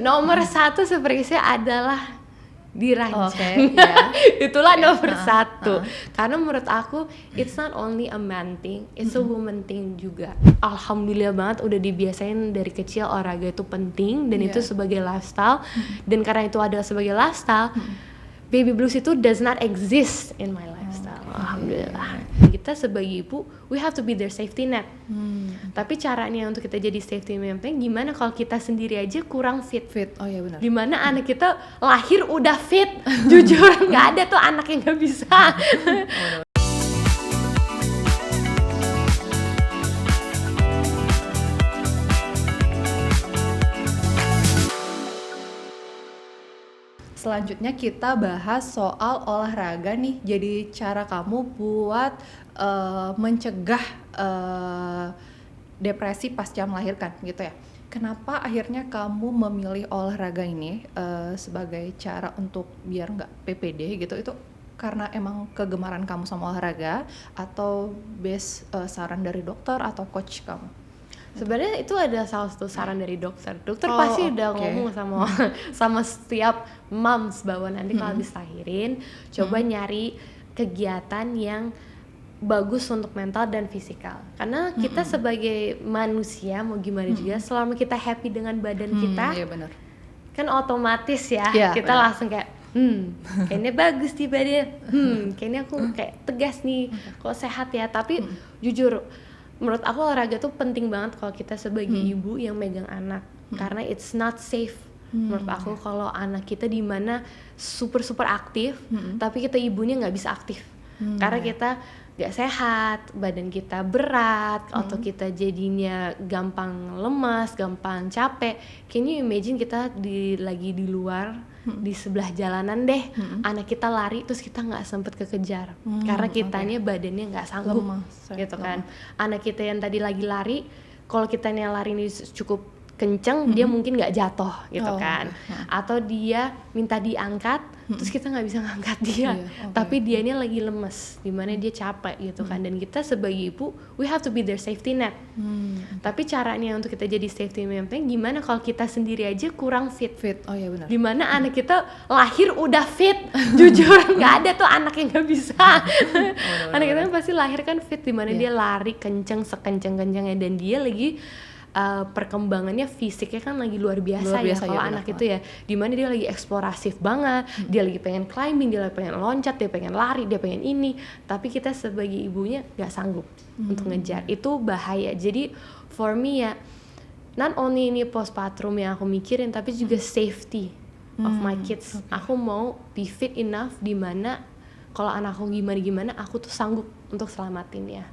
nomor satu seperti saya adalah dirancang. Itulah nomor satu. Karena menurut aku it's not only a man thing, it's a woman thing juga. Alhamdulillah banget udah dibiasain dari kecil olahraga itu penting dan itu sebagai lifestyle. Dan karena itu ada sebagai lifestyle, baby blues itu does not exist in my lifestyle. Alhamdulillah. Kita sebagai ibu, we have to be their safety net. Tapi caranya untuk kita jadi safety net gimana kalau kita sendiri aja kurang fit? Oh iya benar. Dimana anak kita lahir udah fit, jujur nggak ada tuh anak yang nggak bisa. Selanjutnya kita bahas soal olahraga nih. Jadi cara kamu buat mencegah depresi pasca melahirkan gitu ya. Kenapa akhirnya kamu memilih olahraga ini sebagai cara untuk biar nggak PPD gitu? Itu karena emang kegemaran kamu sama olahraga atau based saran dari dokter atau coach kamu? Sebenarnya itu ada salah satu saran dari dokter. Dokter pasti udah ngomong sama setiap moms bahwa nanti kalau habis lahirin coba nyari kegiatan yang bagus untuk mental dan fisikal. Karena kita sebagai manusia mau gimana juga selama kita happy dengan badan kita, iya benar. Kan otomatis ya kita benar. langsung kayak kayaknya bagus di badan, kayaknya aku kayak tegas nih, kok sehat ya. Tapi jujur menurut aku olahraga tuh penting banget kalau kita sebagai ibu yang megang anak, karena it's not safe menurut aku kalau anak kita di mana super aktif, tapi kita ibunya nggak bisa aktif, karena kita nggak sehat, badan kita berat, atau kita jadinya gampang lemas, gampang capek. Can you imagine kita lagi di luar di sebelah jalanan deh, anak kita lari terus kita nggak sempet kekejar karena kitanya badannya nggak sanggup gitu kan. Anak kita yang tadi lagi lari, kalau kitanya lari ini cukup kenceng, dia mungkin nggak jatuh gitu kan. Atau dia minta diangkat terus kita nggak bisa ngangkat dia, tapi dianya lagi lemes, dimana dia capek gitu kan. Dan kita sebagai ibu, we have to be their safety net. Tapi caranya untuk kita jadi safety net gimana kalau kita sendiri aja kurang fit? Oh iya benar. Dimana anak kita lahir udah fit, jujur nggak ada tuh anak yang nggak bisa. Anak kita kan pasti lahir kan fit, dimana dia lari kenceng sekenceng-kencengnya, dan dia lagi perkembangannya fisiknya kan lagi luar biasa ya kalau anak itu ya, dimana dia lagi eksplorasif banget, dia lagi pengen climbing, dia lagi pengen loncat, dia pengen lari, dia pengen ini, tapi kita sebagai ibunya nggak sanggup untuk ngejar. Itu bahaya. Jadi for me ya, not only ini postpartum yang aku mikirin, tapi juga safety of my kids. Aku mau be fit enough dimana kalau anakku gimana aku tuh sanggup untuk selamatin ya.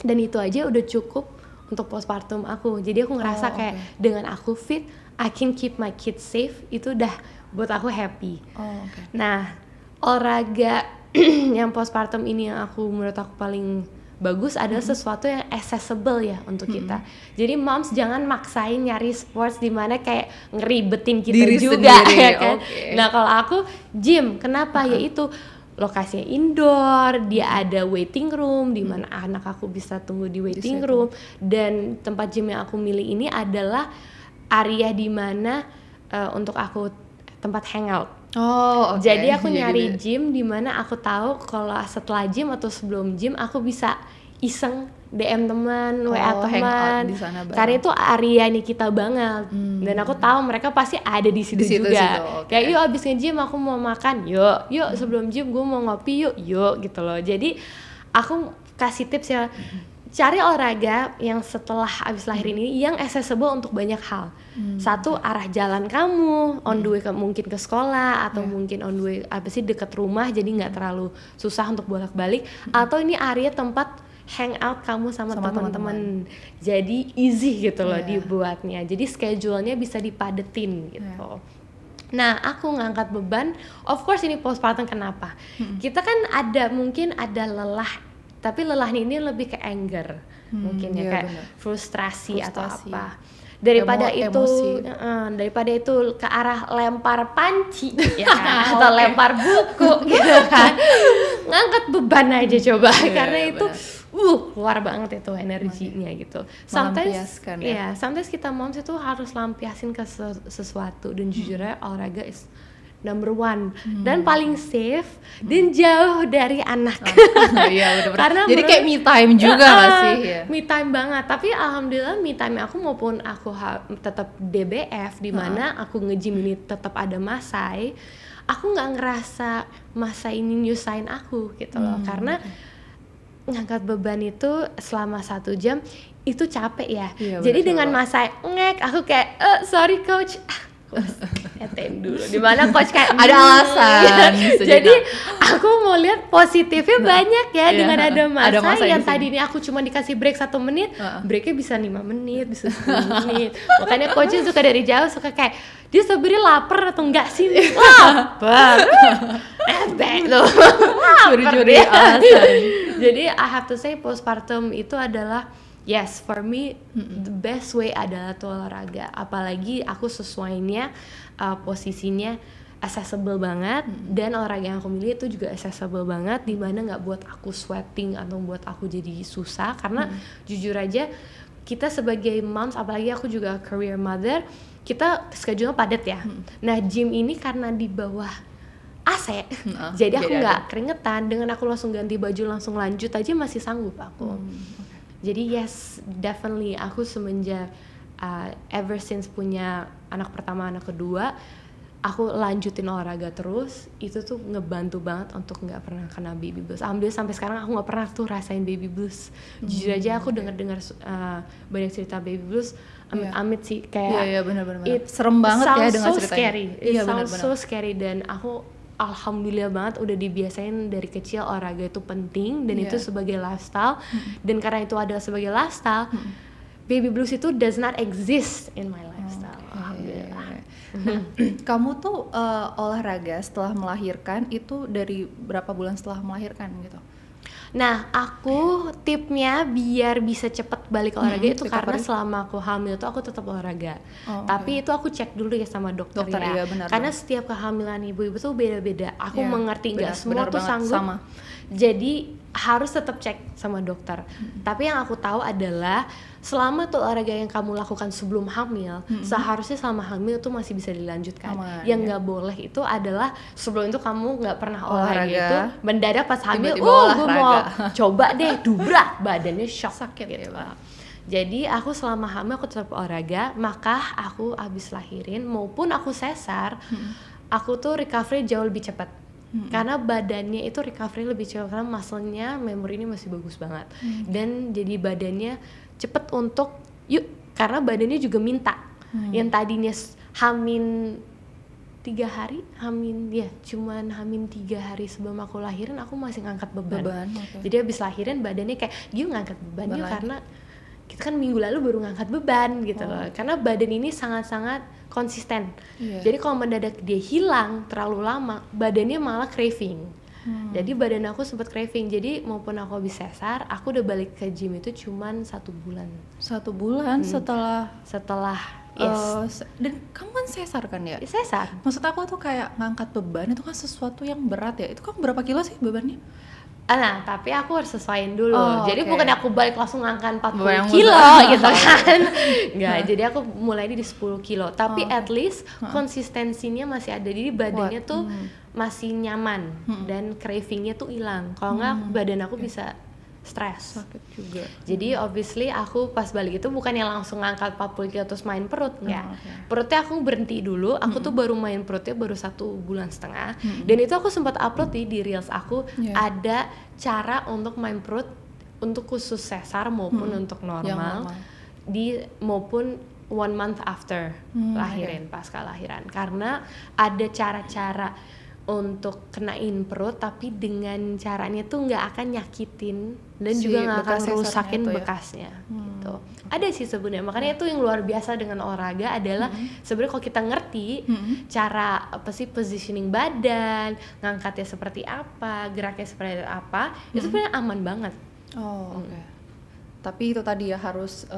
Dan itu aja udah cukup untuk postpartum aku. Jadi aku ngerasa kayak dengan aku fit, I can keep my kids safe, itu udah buat aku happy. Nah, olahraga yang postpartum ini yang menurut aku paling bagus adalah sesuatu yang accessible ya untuk kita. Jadi moms jangan maksain nyari sports di mana kayak ngeribetin kita diri juga sendiri, ya kan. Nah, kalau aku gym, kenapa? Yaitu lokasinya indoor, dia ada waiting room di mana anak aku bisa tunggu di waiting room, dan tempat gym yang aku milih ini adalah area di mana untuk aku tempat hangout. Jadi aku nyari gym di mana aku tahu kalau setelah gym atau sebelum gym aku bisa iseng DM teman, WA teman, karena itu area nih kita banget. Dan aku tahu mereka pasti ada di situ juga. Kayak yuk abis nge-gym aku mau makan, yuk sebelum gym gue mau ngopi, yuk gitu loh. Jadi aku kasih tips ya, cari olahraga yang setelah abis lahir ini yang accessible untuk banyak hal. Satu, arah jalan kamu on the way mungkin ke sekolah, atau mungkin on the way deket rumah, jadi nggak terlalu susah untuk bolak-balik. Atau ini area tempat hangout kamu sama teman-teman, jadi easy gitu loh dibuatnya. Jadi schedule-nya bisa dipadetin gitu. Nah, aku ngangkat beban, of course ini postpartum. Kenapa? Kita kan mungkin ada lelah, tapi lelahnya ini lebih ke anger, mungkin ya kayak frustrasi atau apa. Daripada itu ke arah lempar panci ya kan? Atau lempar buku gitu kan, ngangkat beban aja coba. Karena itu keluar banget itu energinya gitu. Sometimes Melampiaskan ya. sometimes kita moms itu harus lampiasin ke sesuatu, dan jujurnya olahraga is number one dan paling safe dan jauh dari anak. Iya benar. Karena Jadi kayak me time juga nggak sih? Ya. Me time banget. Tapi alhamdulillah me time aku maupun aku tetap DBF di mana aku nge-gym ini tetap ada Masai. Aku nggak ngerasa masa ini nyusahin aku gitu loh, karena ngangkat beban itu selama 1 jam itu capek ya. Iya, Jadi bener, dengan Masai aku kayak sorry coach, etem dulu. Dimana coach kayak ada alasan. Jadi aku mau lihat positifnya banyak ya dengan ada masa yang tadinya aku cuma dikasih break 1 menit, breaknya bisa 5 menit, bisa 10 menit. Makanya coachnya suka dari jauh suka kayak dia sebenarnya lapar atau enggak sih? Lapar. Tuh. Curi-curi alasan. Jadi I have to say postpartum itu adalah yes, for me the best way adalah tuh olahraga. Apalagi aku sesuainya posisinya accessible banget, dan olahraga yang aku milih itu juga accessible banget, dimana nggak buat aku sweating atau buat aku jadi susah. Karena jujur aja kita sebagai moms, apalagi aku juga career mother, kita schedule padat ya. Nah gym ini karena di bawah AC, jadi aku nggak keringetan. Dengan aku langsung ganti baju langsung lanjut aja masih sanggup aku. Jadi yes, definitely aku semenjak ever since punya anak pertama, anak kedua, aku lanjutin olahraga terus. Itu tuh ngebantu banget untuk nggak pernah kena baby blues. Alhamdulillah sampai sekarang aku nggak pernah tuh rasain baby blues. Jujur aja aku dengar banyak cerita baby blues, amit sih kayak iya benar-benar serem banget ya dengar ceritanya. It sounds so scary, dan aku alhamdulillah banget udah dibiasain dari kecil olahraga itu penting, dan itu sebagai lifestyle. Dan karena itu adalah sebagai lifestyle, baby blues itu does not exist in my lifestyle. Alhamdulillah. Nah, kamu tuh olahraga setelah melahirkan itu dari berapa bulan setelah melahirkan gitu? Nah, aku tipnya biar bisa cepet balik olahraga itu karena selama aku hamil tuh aku tetap olahraga. Tapi itu aku cek dulu ya sama dokter ya. Iya, benar, karena setiap kehamilan ibu-ibu tuh beda-beda. Aku mengerti nggak semua tuh sanggup. Sama. Jadi harus tetap cek sama dokter. Tapi yang aku tahu adalah selama tuh olahraga yang kamu lakukan sebelum hamil, seharusnya selama hamil tuh masih bisa dilanjutkan. Yang nggak boleh itu adalah sebelum itu kamu nggak pernah olahraga itu, mendadak pas hamil, gue mau coba deh, dubrak, badannya shock sakit gitu. ya. Jadi aku selama hamil aku tetap olahraga, maka aku abis lahirin maupun aku sesar, aku tuh recovery jauh lebih cepat. Karena badannya itu recovery lebih cepat, karena muscle-nya, memorinya masih bagus banget. Dan jadi badannya cepet untuk karena badannya juga minta. Yang tadinya hamin 3 hari, cuman hamin 3 hari sebelum aku lahirin aku masih ngangkat beban. Jadi abis lahirin badannya kayak dia ngangkat beban karena kita kan minggu lalu baru ngangkat beban gitu loh. Karena badan ini sangat-sangat konsisten. Jadi kalau mendadak dia hilang terlalu lama, badannya malah craving. Jadi badan aku sempat craving. Jadi maupun aku habis sesar, aku udah balik ke gym itu cuman 1 bulan. 1 bulan setelah yes. Dan kamu kan sesar kan ya? Sesar. Maksud aku tuh kayak ngangkat beban itu kan sesuatu yang berat ya. Itu kamu berapa kilo sih bebannya? Nah, tapi aku harus sesuaiin dulu. Jadi bukan aku balik langsung ngangkat 40 kilo gitu kan. Enggak, jadi aku mulai di 10 kilo. Tapi at least konsistensinya masih ada. Jadi badannya tuh masih nyaman dan cravingnya tuh hilang. Kalau enggak badan aku bisa stres. Sakit juga. Jadi obviously aku pas balik itu bukannya langsung ngangkat 40 kilo terus main perut, enggak. Perutnya aku berhenti dulu, aku tuh baru main perutnya baru 1,5 bulan. Dan itu aku sempat upload di reels aku, ada cara untuk main perut untuk khusus sesar maupun untuk normal, maupun 1 month after lahirin, pasca lahiran. Karena ada cara-cara untuk kenain perut tapi dengan caranya tuh nggak akan nyakitin dan juga nggak akan rusakin bekasnya gitu. Ada sih sebenarnya, makanya itu yang luar biasa dengan olahraga adalah sebenarnya kalau kita ngerti cara apa sih positioning badan, ngangkatnya seperti apa, geraknya seperti apa, itu sebenarnya aman banget. Tapi itu tadi ya harus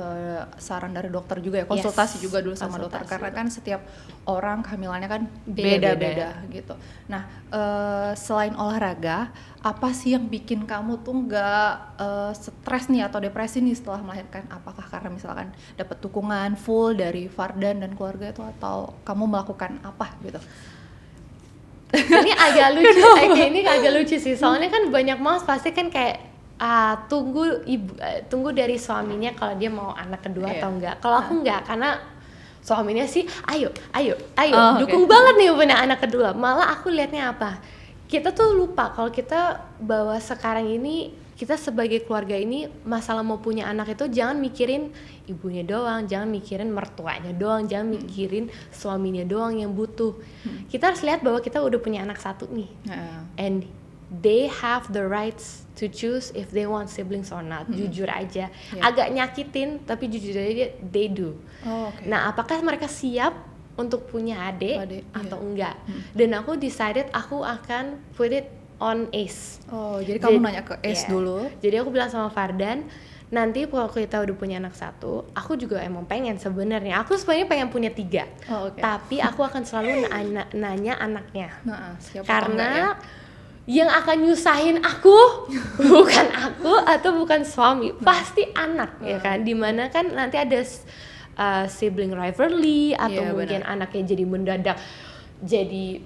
saran dari dokter juga ya, konsultasi Yes, juga dulu sama dokter konsultasi karena dulu. kan setiap orang kehamilannya kan Beda-beda. beda-beda gitu. Nah, selain olahraga, apa sih yang bikin kamu tuh nggak stres nih atau depresi nih setelah melahirkan? Apakah karena misalkan dapat dukungan full dari Fardan dan keluarga itu, atau kamu melakukan apa gitu? Ini agak lucu, ini agak lucu sih. Soalnya kan banyak moms pasti kan kayak tunggu dari suaminya kalau dia mau anak kedua Iya. atau enggak. Kalau aku enggak, karena suaminya sih ayo Oh, dukung oke. banget nih punya anak kedua. Malah aku lihatnya apa, kita tuh lupa kalau kita bahwa sekarang ini kita sebagai keluarga ini masalah mau punya anak itu jangan mikirin ibunya doang, jangan mikirin mertuanya doang, jangan mikirin suaminya doang yang butuh. Kita harus lihat bahwa kita udah punya anak satu nih, Nah, and they have the rights to choose if they want siblings or not. Jujur aja, Yeah. agak nyakitin tapi jujur aja they do. oh, oke. Nah, apakah mereka siap untuk punya adik Adik, atau iya. enggak? Dan aku decided aku akan put it on ACE. Oh, jadi kamu Jadi- nanya ke ACE yeah. dulu. Jadi aku bilang sama Fardan, nanti kalau kita udah punya anak satu, aku juga emang pengen sebenarnya. Aku sebenarnya pengen punya 3. Oh, oke. Tapi aku akan selalu nanya anaknya. Nah, siapa Karena yang akan nyusahin aku bukan aku atau bukan suami, pasti anak ya kan. Dimana kan nanti ada sibling rivalry atau Iya, mungkin benar. anaknya jadi mendadak jadi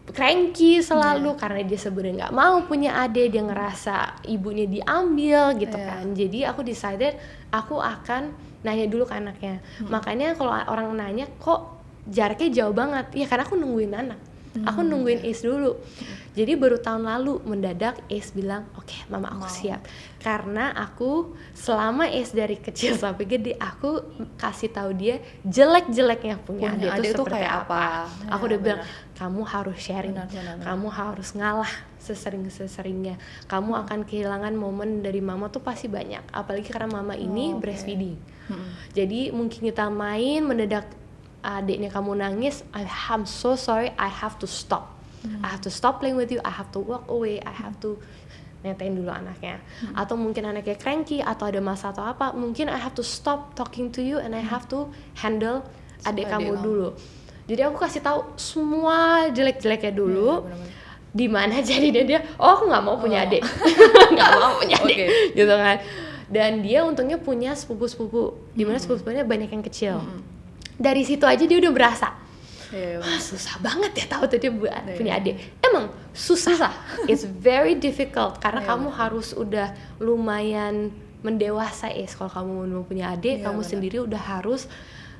cranky selalu karena dia sebenarnya nggak mau punya adik, dia ngerasa ibunya diambil gitu Iya. kan. Jadi aku decided aku akan nanya dulu ke anaknya. Makanya kalau orang nanya kok jaraknya jauh banget, ya karena aku nungguin anak. Aku nungguin Ace dulu. Jadi baru tahun lalu mendadak Ace bilang, "Oke, mama aku siap." Karena aku selama Ace dari kecil sampai gede, aku kasih tahu dia jelek-jeleknya punya adik adik itu tuh seperti kayak apa. Aku Ya, udah bilang, benar. "Kamu harus sharing. Benar. Kamu harus ngalah sesering-seringnya. Kamu akan kehilangan momen dari mama tuh pasti banyak. Apalagi karena mama ini oke. breastfeeding. Jadi mungkin kita main mendadak adiknya kamu nangis, I'm so sorry, I have to stop. I have to stop playing with you, I have to walk away, I have to netain dulu anaknya. Atau mungkin anaknya cranky atau ada masalah atau apa, mungkin I have to stop talking to you and I have to handle adik Adik kamu kamu. dulu. Jadi aku kasih tahu semua jelek-jeleknya dulu. benar-benar. Di mana jadi dia, oh aku nggak mau punya adik, nggak mau punya adik, Oke. gitu kan. Dan dia untungnya punya sepupu-sepupu, dimana sepupu-sepupunya banyak yang kecil. Dari situ aja dia udah berasa, Iya, wah susah banget ya tahu tuh dia Iya. punya adik. Emang susah. It's very difficult karena Iya, kamu harus udah lumayan mendewasa kalau kamu mau punya adik, Iya, kamu benar. sendiri udah harus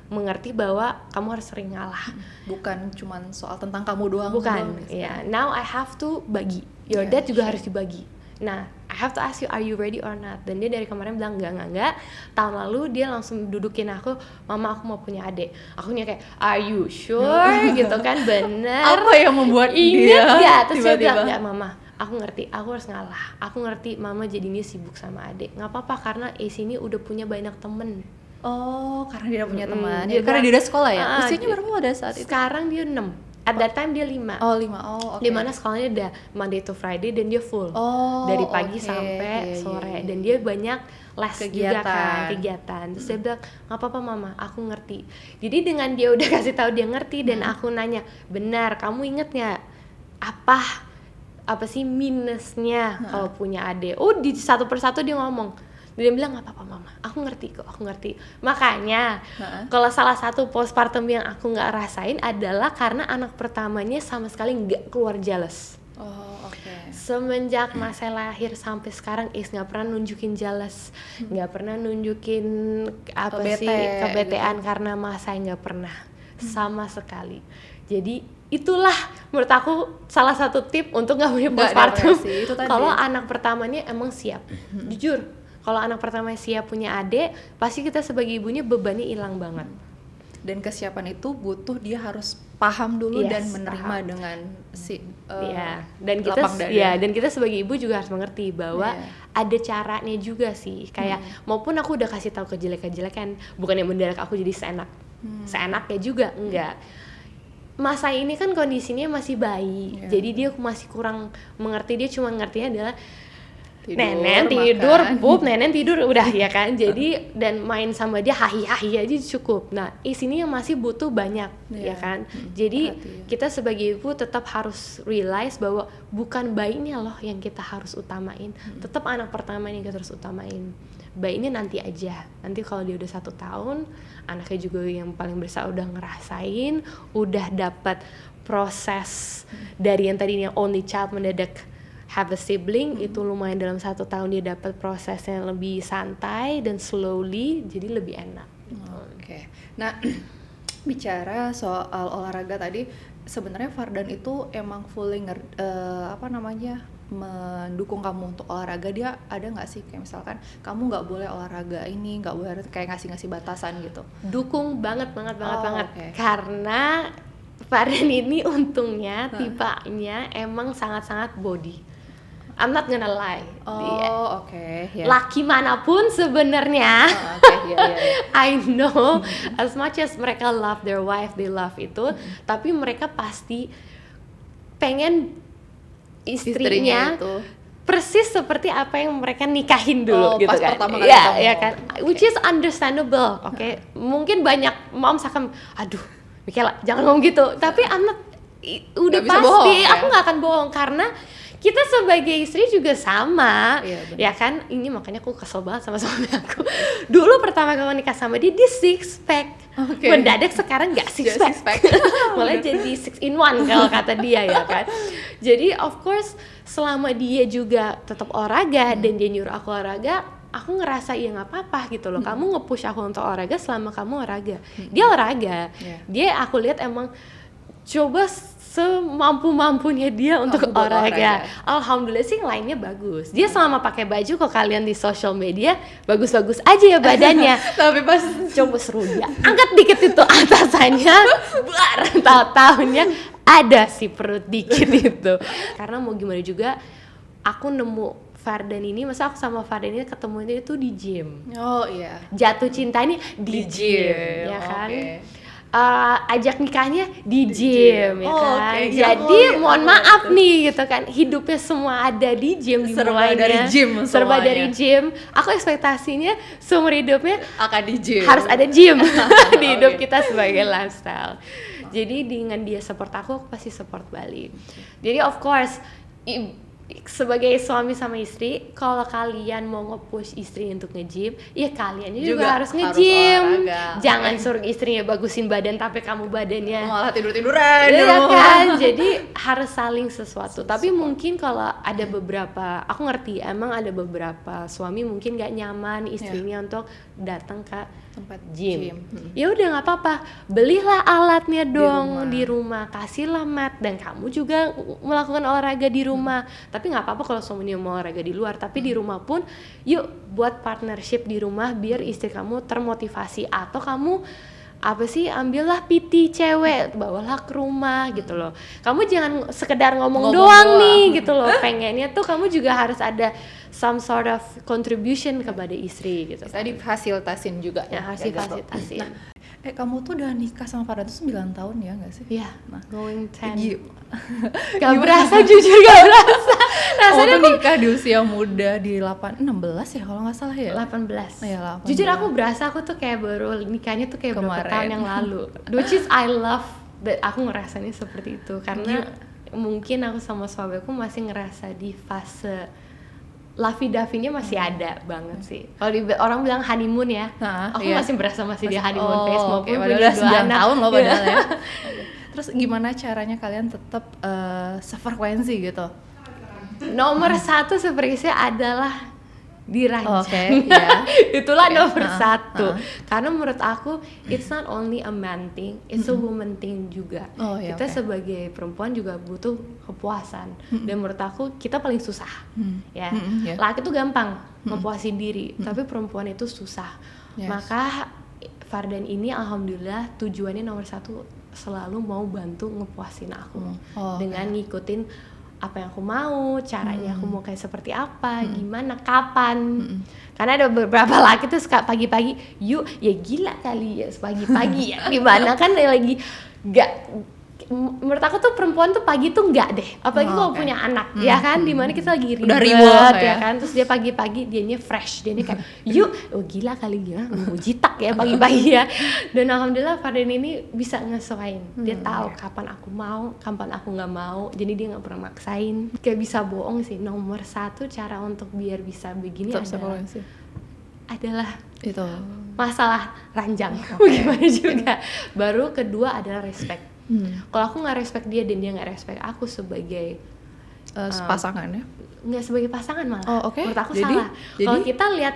mengerti bahwa kamu harus sering ngalah. bukan cuman soal tentang kamu doang. Bukan, doang, ya. Now I have to bagi. Your Yeah, dad juga sure. harus dibagi. Nah, I have to ask you, are you ready or not? Dan dia dari kemarin bilang enggak. Tahun lalu dia langsung dudukin aku, mama aku mau punya adik. Aku kayak, are you sure? Gitu kan, bener. Apa yang membuat Ingat dia nggak? Terus dia tiba-tiba? bilang, enggak mama, aku ngerti, aku harus ngalah. Aku ngerti mama jadinya sibuk sama adik. Nggak apa-apa karena Ace ini udah punya banyak temen. Oh, karena dia punya teman. Dia Ya, karena bilang, dia udah sekolah ya. "Ah, Usianya berapa pada saat itu? Sekarang dia 6. At that time dia 5. Oh, 5. Oh, oke. Dimana sekolahnya udah Monday to Friday dan dia full Oh, dari pagi oke. sampai Iya, sore iya, dan iya. dia banyak les juga kan, Kegiatan. kegiatan. Terus dia bilang nggak apa-apa mama, aku ngerti. Jadi dengan dia udah kasih tahu dia ngerti dan aku nanya, benar kamu inget nggak apa sih minusnya kalau punya adik? Oh di satu persatu dia ngomong. Dia bilang nggak apa-apa mama, aku ngerti kok, aku ngerti. Makanya kalau salah satu postpartum yang aku nggak rasain adalah karena anak pertamanya sama sekali nggak keluar jealous. Oh, oke. Semenjak masa lahir sampai sekarang Is nggak pernah nunjukin jealous, nggak pernah nunjukin apa Bete, sih kebetean karena masa nggak pernah sama sekali. Jadi itulah menurut aku salah satu tip untuk nggak punya Nggak postpartum. depresi, itu tadi. Kalau anak pertamanya emang siap, jujur. Kalau anak pertama siap punya adik, pasti kita sebagai ibunya bebannya hilang banget. Dan kesiapan itu butuh dia harus paham dulu Yes, dan menerima paham. dengan si Iya, dan kita lapang dada. dan kita sebagai ibu juga harus mengerti bahwa Iya. ada caranya juga sih. Kayak maupun aku udah kasih tahu kejelekan, bukannya mendadak aku jadi seenaknya juga enggak. Masa ini kan kondisinya masih bayi. Iya. Jadi dia masih kurang mengerti, dia cuma ngertinya adalah Nenek tidur, pup, nenek tidur, udah ya kan. Jadi dan main sama dia hahi-hahi aja cukup. Nah, sini yang masih butuh banyak ya kan. Jadi kita sebagai ibu tetap harus realize bahwa bukan bayinya loh yang kita harus utamain. Tetap anak pertama yang kita harus utamain. Bayi ini nanti aja. Nanti kalau dia udah 1 tahun, anaknya juga yang paling besar udah ngerasain, udah dapat proses dari yang tadinya only child mendadak have a sibling, itu lumayan dalam 1 tahun dia dapat prosesnya lebih santai dan slowly, jadi lebih enak. Oke. Nah, bicara soal olahraga tadi, sebenarnya Fardan itu emang fully mendukung kamu untuk olahraga. Dia ada nggak sih kayak misalkan kamu nggak boleh olahraga ini, nggak boleh kayak ngasih batasan gitu? Dukung banget. Okay. Karena Fardan ini untungnya tipenya emang sangat-sangat body. I'm not gonna lie. Laki manapun sebenarnya, I know as much as mereka love their wife, they love itu, tapi mereka pasti pengen istrinya itu persis seperti apa yang mereka nikahin dulu gitu kan. Ya kan. Which is understandable. Mungkin banyak moms akan, aduh, Michaela jangan ngomong gitu. Tapi anak udah pasti bohong, aku nggak akan bohong karena kita sebagai istri juga sama, ya kan? Ini makanya aku kesel banget sama suami aku. Dulu pertama kali nikah sama dia 6 pack, mendadak sekarang nggak 6 pack, malah jadi 6 in 1 kalau kata dia ya kan. Jadi of course selama dia juga tetap olahraga dan dia nyuruh aku olahraga, aku ngerasa ya nggak apa-apa gitu loh. Kamu nge-push aku untuk olahraga selama kamu olahraga. Dia olahraga, dia aku lihat emang coba semampu-mampunya dia untuk olahraga. Alhamdulillah sih lainnya bagus. Dia selama pakai baju, kok kalian di social media bagus-bagus aja ya badannya. Tapi pas coba seru dia, angkat dikit itu atasannya, bar, tahu-tahunya ada sih perut dikit itu. Karena mau gimana juga, aku nemu Fardan ini, masa aku sama Fardan ini ketemunya itu di gym. Jatuh cinta ini di gym, ya kan. Ajak nikahnya di gym, ya kan. Jadi mohon maaf nih gitu kan, hidupnya semua ada di gym, serba dari gym. Aku ekspektasinya seumur hidupnya akan di gym, harus ada gym di hidup kita sebagai lifestyle. Jadi dengan dia support aku pasti support balik. Jadi of course sebagai suami sama istri, kalau kalian mau nge-push istri untuk nge-gym, ya kalian juga harus nge-gym. Jangan suruh istrinya bagusin badan tapi kamu badannya malah tidur-tiduran. Iya kan? Jadi harus saling sesuatu. Tapi mungkin kalau ada beberapa, aku ngerti emang ada beberapa suami mungkin gak nyaman istrinya untuk datang ke tempat gym. Ya udah nggak apa-apa, belilah alatnya dong di rumah, kasihlah mat, dan kamu juga melakukan olahraga di rumah. Tapi nggak apa-apa kalau suaminya mau olahraga di luar, tapi di rumah pun yuk buat partnership di rumah biar istri kamu termotivasi. Atau kamu ambillah PT cewek, bawalah ke rumah gitu loh. Kamu jangan sekedar ngomong doang nih gitu loh. Pengennya tuh kamu juga harus ada some sort of contribution kepada istri gitu. Tadi fasilitasin juga ya, harus fasilitasin. Nah, kamu tuh udah nikah sama Fardan tuh 9 tahun ya nggak sih? Iya, going 10. Gak berasa, jujur gak berasa. Rasanya tuh nikah di usia muda di 16 ya kalau nggak salah ya? 18. Ya, 18. Jujur aku berasa aku tuh kayak baru nikahnya tuh kayak berapa tahun yang lalu. Which is I love that aku ngerasanya seperti itu. Karena mungkin aku sama suami aku masih ngerasa di fase Lavi-davinya masih ada banget sih. Kalau orang bilang honeymoon ya, aku masih berasa masih di honeymoon phase maupun punya 2 anak. Tahun loh padahal ya. Terus gimana caranya kalian tetap sefrekuensi gitu? Nomor 1 sefrekuensi adalah dirancang. Itulah nomor 1. Karena menurut aku it's not only a man thing, it's a woman thing juga. Kita sebagai perempuan juga butuh kepuasan. Dan menurut aku kita paling susah. Laki tuh gampang ngepuasin diri, tapi perempuan itu susah. Maka Fardan ini alhamdulillah tujuannya nomor 1 selalu mau bantu ngepuasin aku dengan ngikutin apa yang aku mau, caranya aku mau kayak seperti apa, gimana, kapan. Karena ada beberapa laki tuh suka pagi-pagi, yuk ya gila kali ya pagi-pagi ya gimana kan lagi gak menurut aku tuh perempuan tuh pagi tuh enggak deh, apalagi kalau punya anak, ya kan, dimana kita lagi Udah ribet ribet, ya ya. kan, terus dia pagi-pagi dianya fresh, dianya kayak yuk, gila kali gila, mau jitak ya pagi-pagi ya. Dan alhamdulillah Fardan ini bisa ngesesuaiin, dia tahu kapan aku mau, kapan aku nggak mau, jadi dia nggak pernah maksain, kayak bisa bohong sih. Nomor satu cara untuk biar bisa begini adalah itu masalah ranjang, gimana juga. Baru kedua adalah respect. Kalau aku nggak respect dia dan dia nggak respect aku sebagai pasangan ya. nggak sebagai pasangan malah. Oh, oke. Menurut aku Jadi- salah. Kalau kita lihat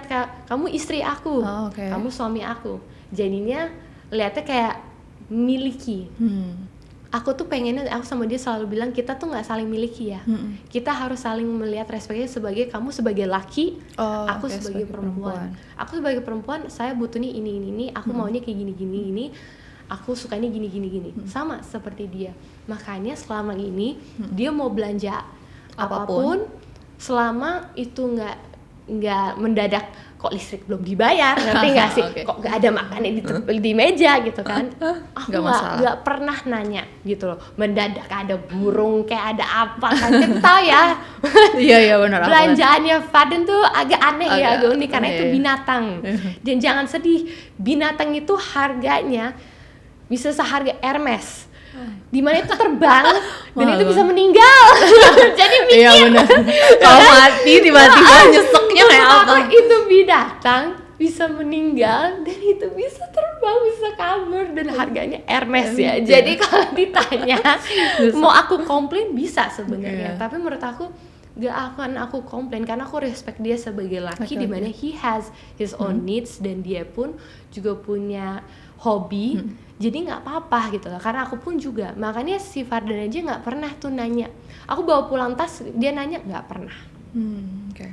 kamu istri aku, Oh, oke. kamu suami aku, jadinya lihatnya kayak miliki. Aku tuh pengennya, aku sama dia selalu bilang kita tuh nggak saling miliki ya. Kita harus saling melihat respectnya sebagai kamu sebagai laki, Oh, aku oke, sebagai perempuan. Aku sebagai perempuan, saya butuh nih ini, aku maunya kayak gini, aku sukanya gini. Sama seperti dia. Makanya selama ini dia mau belanja apapun, selama itu nggak mendadak kok listrik belum dibayar, ngerti nggak sih? Oke. Kok nggak ada makanan di meja gitu kan? Aku Nggak masalah. nggak pernah nanya gitu loh. Mendadak ada burung kayak ada apa kan? Kita tahu ya. Iya benar. Belanjaannya Fardan tuh agak aneh ya, agak unik karena iya, itu iya. binatang. Dan jangan sedih, binatang itu harganya bisa seharga Hermes. Dimana itu terbang dan Mahal itu bisa banget. meninggal. Jadi mikir. Iya benar. Kalau mati tiba-tiba nyeseknya kayak apa? Kalau itu binatang bisa meninggal dan itu bisa terbang, bisa kabur dan harganya Hermes ya. Jadi kalau ditanya mau aku komplain bisa sebenarnya, tapi menurut aku gak akan aku komplain karena aku respect dia sebagai laki, Oke, dimana he has his own needs dan dia pun juga punya hobi. Jadi nggak apa-apa gitu loh, karena aku pun juga. Makanya si Fardan aja nggak pernah tuh nanya aku bawa pulang tas, dia nanya nggak pernah. Oke.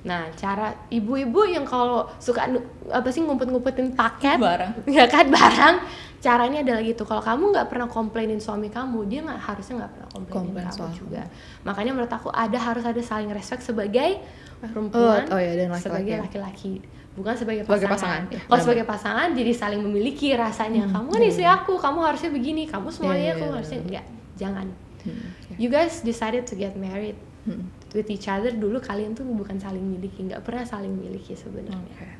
Nah, cara ibu-ibu yang kalau suka ngumpet-ngumpetin paket, Barang. ya kan, barang, caranya adalah gitu. Kalau kamu nggak pernah komplainin suami kamu, dia harusnya nggak pernah komplainin kamu soal juga. Makanya menurut aku harus ada saling respect sebagai perempuan, dan laki-laki. sebagai laki-laki, bukan sebagai Sebagai pasangan. pasangan, ya, Kalau benar. sebagai pasangan jadi saling memiliki rasanya. Kamu kan istri aku, kamu harusnya begini, kamu semuanya, Iya, kamu iya, harusnya enggak. Jangan. Oke. You guys decided to get married with each other, dulu kalian tuh bukan saling miliki, nggak pernah saling miliki sebenarnya.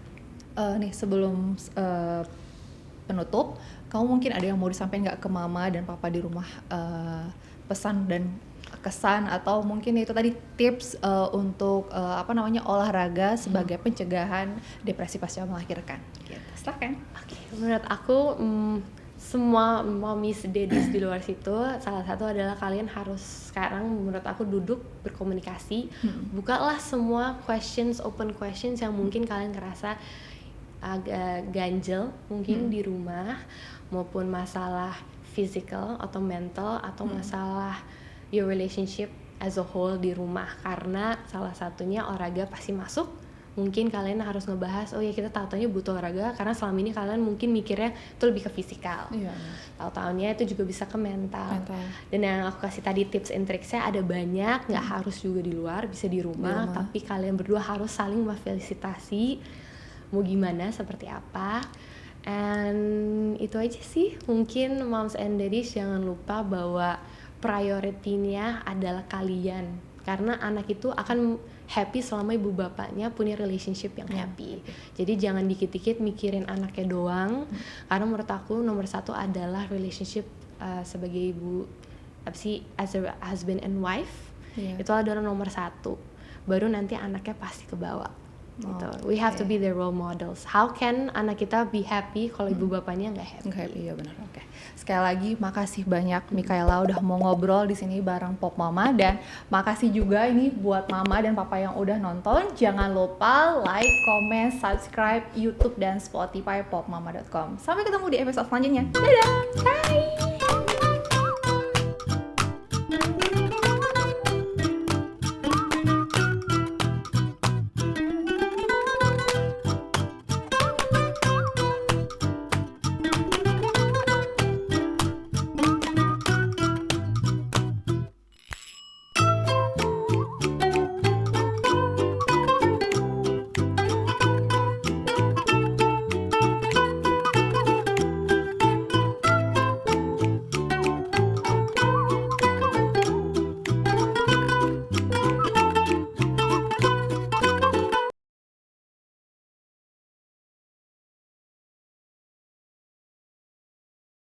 Nih sebelum penutup, kamu mungkin ada yang mau disampaikan nggak ke mama dan papa di rumah, pesan dan kesan atau mungkin itu tadi tips untuk olahraga sebagai pencegahan depresi pasca melahirkan. Gitu. Silakan. Oke, menurut aku semua mommies daddies di luar situ, salah satu adalah kalian harus sekarang menurut aku duduk berkomunikasi, bukalah semua open questions yang mungkin kalian ngerasa agak ganjel mungkin di rumah, maupun masalah physical atau mental atau masalah your relationship as a whole di rumah, karena salah satunya olahraga pasti masuk. Mungkin kalian harus ngebahas, oh ya kita tahu-taunya butuh olahraga karena selama ini kalian mungkin mikirnya itu lebih ke fisikal. Iya. Tahu-taunya itu juga bisa ke mental. Mental. Dan yang aku kasih tadi tips and tricksnya ada banyak, nggak harus juga di luar, bisa di rumah. Tapi kalian berdua harus saling memfasilitasi mau gimana, seperti apa. And itu aja sih, mungkin moms and daddies jangan lupa bahwa prioritinya adalah kalian, karena anak itu akan happy selama ibu bapaknya punya relationship yang happy. Jadi jangan dikit-dikit mikirin anaknya doang, karena menurut aku nomor satu adalah relationship sebagai ibu, as a husband and wife. Itu adalah nomor satu, baru nanti anaknya pasti ke bawah gitu. We have to be the role models. How can anak kita be happy kalau ibu bapaknya nggak happy? Nggak happy, ya benar. Oke. Sekali lagi makasih banyak Mikaela udah mau ngobrol di sini bareng Pop Mama, dan makasih juga ini buat mama dan papa yang udah nonton. Jangan lupa like, comment, subscribe YouTube dan Spotify popmama.com. Sampai ketemu di episode selanjutnya. Dadah. Bye.